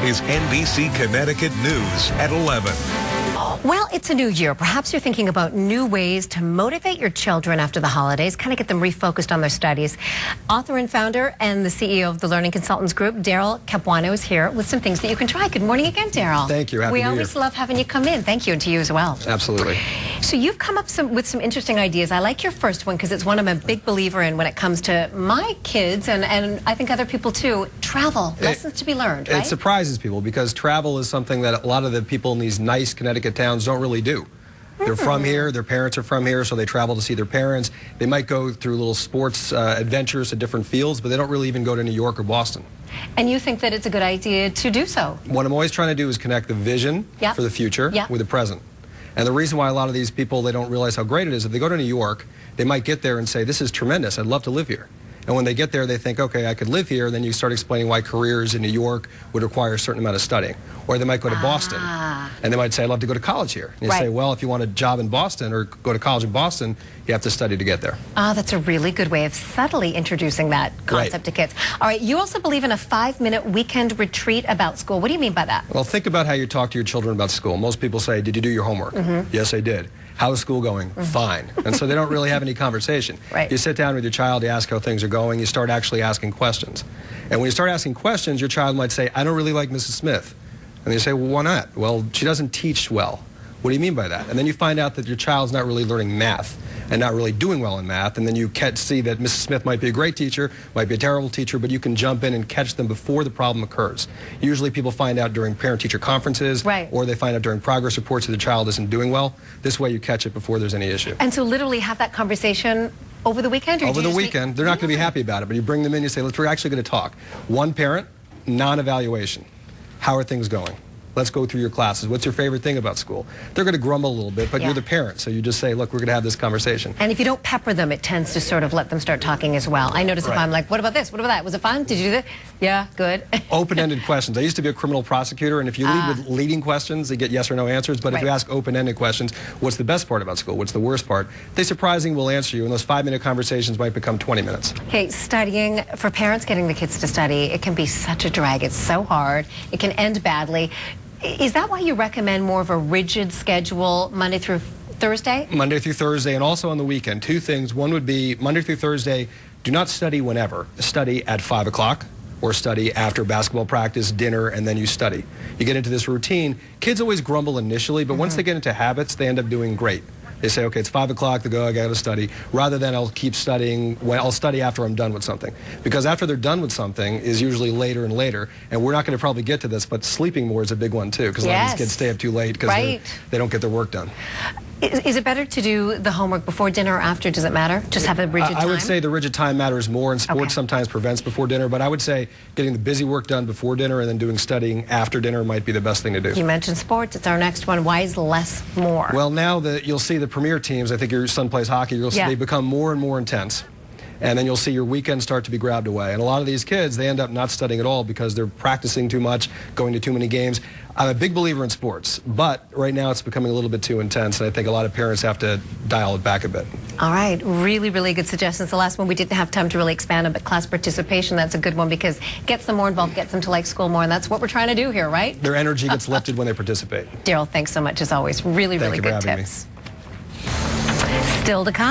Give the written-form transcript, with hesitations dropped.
is NBC Connecticut News at 11. Well, it's a new year. Perhaps you're thinking about new ways to motivate your children after the holidays, kind of get them refocused on their studies. Author and founder and the CEO of the Learning Consultants Group, Daryl Capuano, is here with some things that you can try. Good morning again, Daryl. Thank you. Happy New Year. We always love having you come in. Thank you, and to you as well. Absolutely. So you've come up with some interesting ideas. I like your first one because it's one I'm a big believer in when it comes to my kids and I think other people too. Travel, lessons to be learned, right? It surprises people because travel is something that a lot of the people in these nice Connecticut towns don't really do. They're from here, their parents are from here, so they travel to see their parents. They might go through little sports adventures to different fields, but they don't really even go to New York or Boston. And you think that it's a good idea to do so? What I'm always trying to do is connect the vision for the future with the present. And the reason why a lot of these people, they don't realize how great it is, if they go to New York, they might get there and say, this is tremendous, I'd love to live here. And when they get there, they think, okay, I could live here. Then you start explaining why careers in New York would require a certain amount of studying. Or they might go to Boston, and they might say, I'd love to go to college here. And you say, well, if you want a job in Boston or go to college in Boston, you have to study to get there. That's a really good way of subtly introducing that concept to kids. All right, you also believe in a 5-minute weekend retreat about school. What do you mean by that? Well, think about how you talk to your children about school. Most people say, did you do your homework? Yes, I did. How is school going? Fine. And so they don't really have any conversation. You sit down with your child, you ask how things are going, you start actually asking questions. And when you start asking questions, your child might say, I don't really like Mrs. Smith. And you say, well, why not? Well, she doesn't teach well. What do you mean by that? And then you find out that your child's not really learning math and not really doing well in math, and then you can see that Mrs. Smith might be a great teacher, might be a terrible teacher, but you can jump in and catch them before the problem occurs. Usually people find out during parent-teacher conferences, or they find out during progress reports that the child isn't doing well. This way you catch it before there's any issue. And so literally have that conversation over the weekend? Or over the weekend. They're not going to be happy about it, but you bring them in, you say, we're actually going to talk. One parent, non-evaluation. How are things going? Let's go through your classes. What's your favorite thing about school? They're going to grumble a little bit, but you're the parent, so you just say, look, we're going to have this conversation. And if you don't pepper them, it tends to sort of let them start talking as well. I notice if I'm like, what about this? What about that? Was it fun? Did you do this? Yeah, good. Open-ended questions. I used to be a criminal prosecutor, and if you lead with leading questions, they get yes or no answers. But if you ask open-ended questions, what's the best part about school? What's the worst part? They surprisingly will answer you, and those 5-minute conversations might become 20 minutes. Okay, studying, for parents getting the kids to study, it can be such a drag. It's so hard. It can end badly. Is that why you recommend more of a rigid schedule Monday through Thursday? Monday through Thursday, and also on the weekend. Two things. One would be Monday through Thursday, do not study whenever. Study at 5 o'clock or study after basketball practice, dinner, and then you study. You get into this routine. Kids always grumble initially, but once they get into habits, they end up doing great. They say, okay, it's 5 o'clock, they go, I got to study, rather than I'll keep studying, I'll study after I'm done with something. Because after they're done with something is usually later and later, and we're not going to probably get to this, but sleeping more is a big one too, because a lot of these kids stay up too late because they don't get their work done. Is it better to do the homework before dinner or after? Does it matter? Just have a rigid time? I would say the rigid time matters more, and sports sometimes prevents before dinner, but I would say getting the busy work done before dinner and then doing studying after dinner might be the best thing to do. You mentioned sports. It's our next one. Why is less more? Well, now that you'll see the premier teams, I think your son plays hockey, you'll see they become more and more intense. And then you'll see your weekends start to be grabbed away. And a lot of these kids, they end up not studying at all because they're practicing too much, going to too many games. I'm a big believer in sports, but right now it's becoming a little bit too intense, and I think a lot of parents have to dial it back a bit. All right, really, really good suggestions. The last one we didn't have time to really expand on, but class participation, that's a good one because it gets them more involved, gets them to like school more, and that's what we're trying to do here, right? Their energy gets lifted when they participate. Daryl, thanks so much as always. Really, really good tips. Still to come.